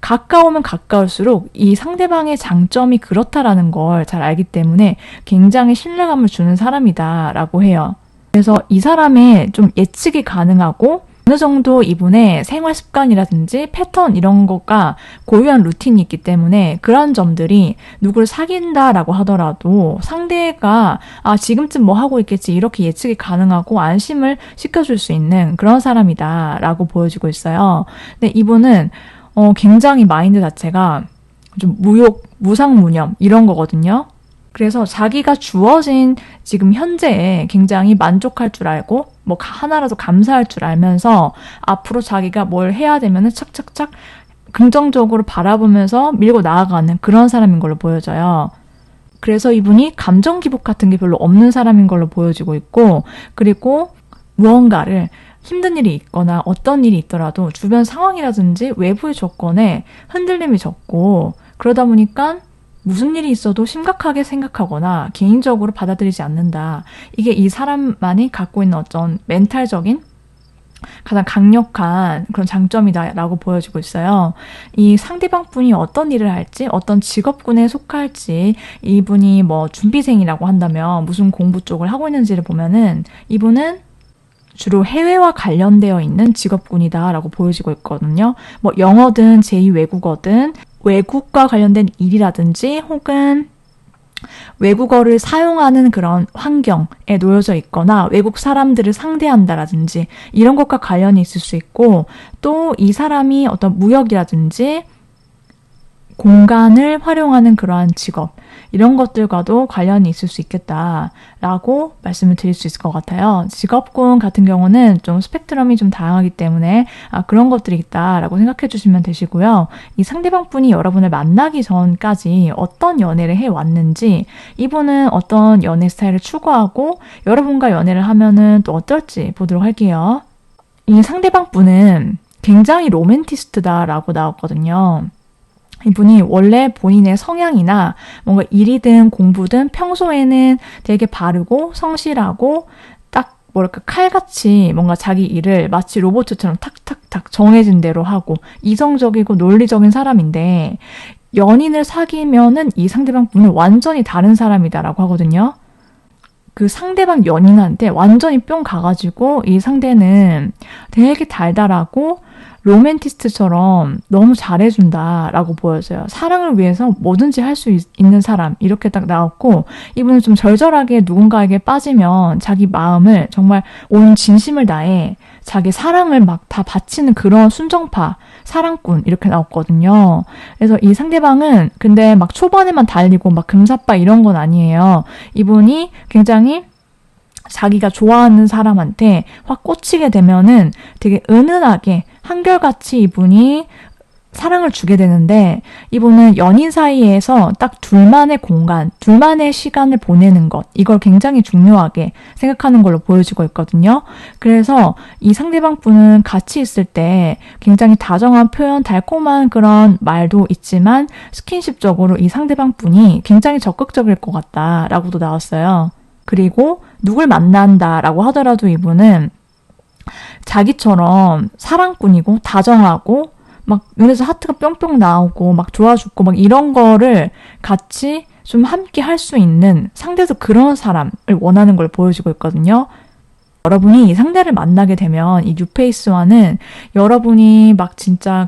가까우면 가까울수록 이 상대방의 장점이 그렇다라는 걸 잘 알기 때문에 굉장히 신뢰감을 주는 사람이다라고 해요. 그래서 이 사람의 좀 예측이 가능하고 어느 정도 이분의 생활 습관이라든지 패턴 이런 것과 고유한 루틴이 있기 때문에 그런 점들이 누구를 사귄다라고 하더라도 상대가 지금쯤 뭐 하고 있겠지 이렇게 예측이 가능하고 안심을 시켜줄 수 있는 그런 사람이다라고 보여지고 있어요. 근데 이분은 굉장히 마인드 자체가 좀 무상무념 이런 거거든요. 그래서 자기가 주어진 지금 현재에 굉장히 만족할 줄 알고 뭐 하나라도 감사할 줄 알면서 앞으로 자기가 뭘 해야 되면은 착착착 긍정적으로 바라보면서 밀고 나아가는 그런 사람인 걸로 보여져요. 그래서 이분이 감정 기복 같은 게 별로 없는 사람인 걸로 보여지고 있고, 그리고 무언가를 힘든 일이 있거나 어떤 일이 있더라도 주변 상황이라든지 외부의 조건에 흔들림이 적고 그러다 보니까 무슨 일이 있어도 심각하게 생각하거나 개인적으로 받아들이지 않는다. 이게 이 사람만이 갖고 있는 어떤 멘탈적인 가장 강력한 그런 장점이다라고 보여지고 있어요. 이 상대방 분이 어떤 일을 할지, 어떤 직업군에 속할지, 이분이 뭐 준비생이라고 한다면 무슨 공부 쪽을 하고 있는지를 보면은 이분은 주로 해외와 관련되어 있는 직업군이다라고 보여지고 있거든요. 뭐 영어든 제2외국어든 외국과 관련된 일이라든지 혹은 외국어를 사용하는 그런 환경에 놓여져 있거나 외국 사람들을 상대한다라든지 이런 것과 관련이 있을 수 있고, 또 이 사람이 어떤 무역이라든지 공간을 활용하는 그러한 직업 이런 것들과도 관련이 있을 수 있겠다라고 말씀을 드릴 수 있을 것 같아요. 직업군 같은 경우는 좀 스펙트럼이 좀 다양하기 때문에 그런 것들이 있다라고 생각해 주시면 되시고요. 이 상대방 분이 여러분을 만나기 전까지 어떤 연애를 해왔는지, 이분은 어떤 연애 스타일을 추구하고 여러분과 연애를 하면은 또 어떨지 보도록 할게요. 이 상대방 분은 굉장히 로맨티스트다라고 나왔거든요. 이분이 원래 본인의 성향이나 뭔가 일이든 공부든 평소에는 되게 바르고 성실하고 딱 뭐랄까 칼같이 뭔가 자기 일을 마치 로봇처럼 탁탁탁 정해진 대로 하고 이성적이고 논리적인 사람인데 연인을 사귀면은 이 상대방 분은 완전히 다른 사람이다라고 하거든요. 그 상대방 연인한테 완전히 뿅 가가지고 이 상대는 되게 달달하고 로맨티스트처럼 너무 잘해준다라고 보여져요. 사랑을 위해서 뭐든지 할 수 있는 사람 이렇게 딱 나왔고 이분은 좀 절절하게 누군가에게 빠지면 자기 마음을 정말 온 진심을 다해 자기 사랑을 막 다 바치는 그런 순정파 사랑꾼 이렇게 나왔거든요. 그래서 이 상대방은 근데 막 초반에만 달리고 막 금사빠 이런 건 아니에요. 이분이 굉장히 자기가 좋아하는 사람한테 확 꽂히게 되면은 되게 은은하게 한결같이 이분이 사랑을 주게 되는데 이분은 연인 사이에서 딱 둘만의 공간, 둘만의 시간을 보내는 것 이걸 굉장히 중요하게 생각하는 걸로 보여지고 있거든요. 그래서 이 상대방 분은 같이 있을 때 굉장히 다정한 표현, 달콤한 그런 말도 있지만 스킨십적으로 이 상대방 분이 굉장히 적극적일 것 같다라고도 나왔어요. 그리고 누굴 만난다라고 하더라도 이분은 자기처럼 사랑꾼이고 다정하고 막 눈에서 하트가 뿅뿅 나오고 막 좋아 죽고 막 이런 거를 같이 좀 함께 할 수 있는 상대도 그런 사람을 원하는 걸 보여주고 있거든요. 여러분이 이 상대를 만나게 되면 이 뉴페이스와는 여러분이 막 진짜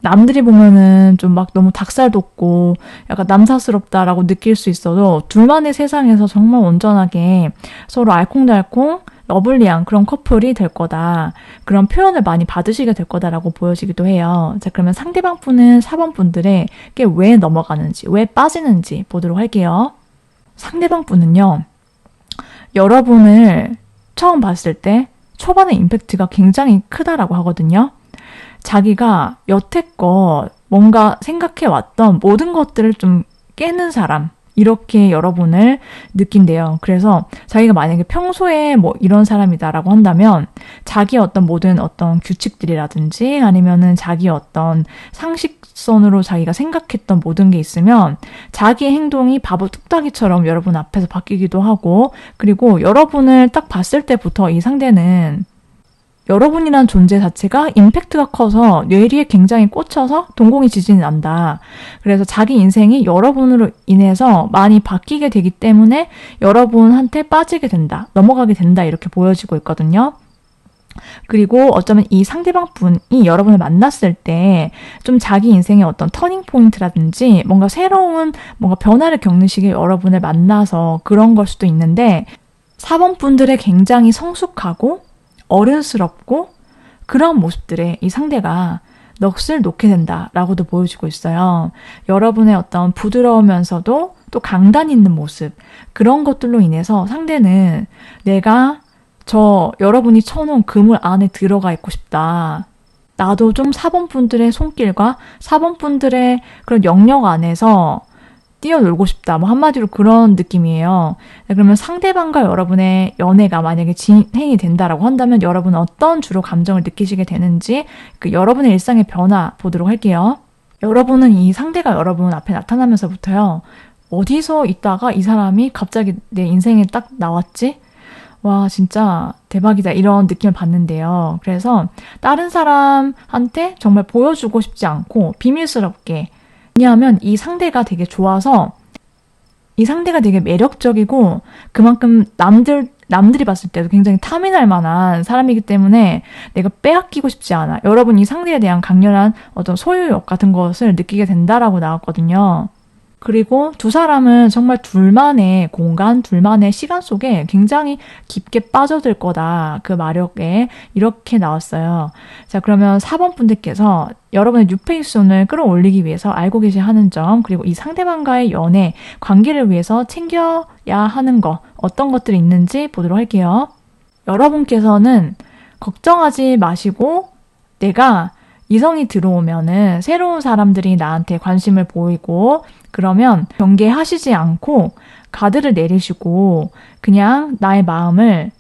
남들이 보면은 좀 막 너무 닭살 돋고 약간 남사스럽다라고 느낄 수 있어도 둘만의 세상에서 정말 온전하게 서로 알콩달콩 러블리한 그런 커플이 될 거다. 그런 표현을 많이 받으시게 될 거다라고 보여지기도 해요. 자, 그러면 상대방 분은 4번 분들에게 왜 넘어가는지, 왜 빠지는지 보도록 할게요. 상대방 분은요, 여러분을 처음 봤을 때 초반의 임팩트가 굉장히 크다라고 하거든요. 자기가 여태껏 뭔가 생각해왔던 모든 것들을 좀 깨는 사람, 이렇게 여러분을 느낀대요. 그래서 자기가 만약에 평소에 뭐 이런 사람이다라고 한다면 자기의 어떤 모든 어떤 규칙들이라든지 아니면은 자기의 어떤 상식선으로 자기가 생각했던 모든 게 있으면 자기의 행동이 바보 뚝딱이처럼 여러분 앞에서 바뀌기도 하고 그리고 여러분을 딱 봤을 때부터 이 상대는 여러분이란 존재 자체가 임팩트가 커서 뇌리에 굉장히 꽂혀서 동공이 지진이 난다. 그래서 자기 인생이 여러분으로 인해서 많이 바뀌게 되기 때문에 여러분한테 빠지게 된다. 넘어가게 된다. 이렇게 보여지고 있거든요. 그리고 어쩌면 이 상대방 분이 여러분을 만났을 때 좀 자기 인생의 어떤 터닝 포인트라든지 뭔가 새로운 뭔가 변화를 겪는 시기에 여러분을 만나서 그런 걸 수도 있는데 4번 분들의 굉장히 성숙하고 어른스럽고 그런 모습들에 이 상대가 넋을 놓게 된다라고도 보여지고 있어요. 여러분의 어떤 부드러우면서도 또 강단 있는 모습 그런 것들로 인해서 상대는 내가 저 여러분이 쳐놓은 그물 안에 들어가 있고 싶다. 나도 좀 4번 분들의 손길과 4번 분들의 그런 영역 안에서 뛰어놀고 싶다. 뭐 한마디로 그런 느낌이에요. 그러면 상대방과 여러분의 연애가 만약에 진행이 된다라고 한다면 여러분은 어떤 주로 감정을 느끼시게 되는지 그 여러분의 일상의 변화 보도록 할게요. 여러분은 이 상대가 여러분 앞에 나타나면서부터요. 어디서 있다가 이 사람이 갑자기 내 인생에 딱 나왔지? 와 진짜 대박이다 이런 느낌을 받는데요. 그래서 다른 사람한테 정말 보여주고 싶지 않고 비밀스럽게 왜냐하면 이 상대가 되게 좋아서 이 상대가 되게 매력적이고 그만큼 남들이 봤을 때도 굉장히 탐이 날 만한 사람이기 때문에 내가 빼앗기고 싶지 않아. 여러분 이 상대에 대한 강렬한 어떤 소유욕 같은 것을 느끼게 된다라고 나왔거든요. 그리고 두 사람은 정말 둘만의 공간, 둘만의 시간 속에 굉장히 깊게 빠져들 거다. 그 마력에 이렇게 나왔어요. 자, 그러면 4번 분들께서 여러분의 뉴페이스온을 끌어올리기 위해서 알고 계셔야 하는 점, 그리고 이 상대방과의 연애, 관계를 위해서 챙겨야 하는 거, 어떤 것들이 있는지 보도록 할게요. 여러분께서는 걱정하지 마시고 내가 이성이 들어오면은 새로운 사람들이 나한테 관심을 보이고 그러면 경계하시지 않고 가드를 내리시고 그냥 나의 마음을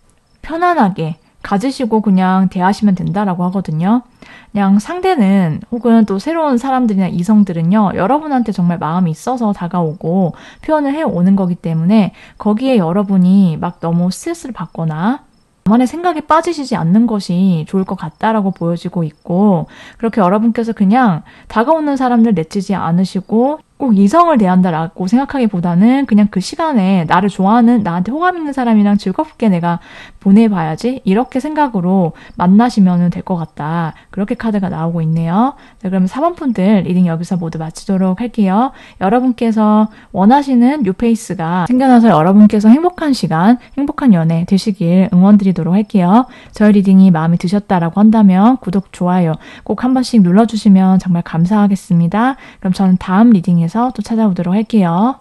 편안하게 가지시고 그냥 대하시면 된다라고 하거든요. 그냥 상대는 혹은 또 새로운 사람들이나 이성들은요. 여러분한테 정말 마음이 있어서 다가오고 표현을 해오는 거기 때문에 거기에 여러분이 막 너무 스트레스를 받거나 나만의 생각에 빠지시지 않는 것이 좋을 것 같다라고 보여지고 있고, 그렇게 여러분께서 그냥 다가오는 사람들 내치지 않으시고 꼭 이성을 대한다라고 생각하기보다는 그냥 그 시간에 나를 좋아하는, 나한테 호감 있는 사람이랑 즐겁게 내가 보내봐야지, 이렇게 생각으로 만나시면 될 것 같다. 그렇게 카드가 나오고 있네요. 네, 그러면 4번 분들 리딩 여기서 모두 마치도록 할게요. 여러분께서 원하시는 뉴페이스가 생겨나서 여러분께서 행복한 시간, 행복한 연애 되시길 응원드리도록 할게요. 저희 리딩이 마음에 드셨다라고 한다면 구독, 좋아요 꼭 한 번씩 눌러주시면 정말 감사하겠습니다. 그럼 저는 다음 리딩에서 또 찾아오도록 할게요.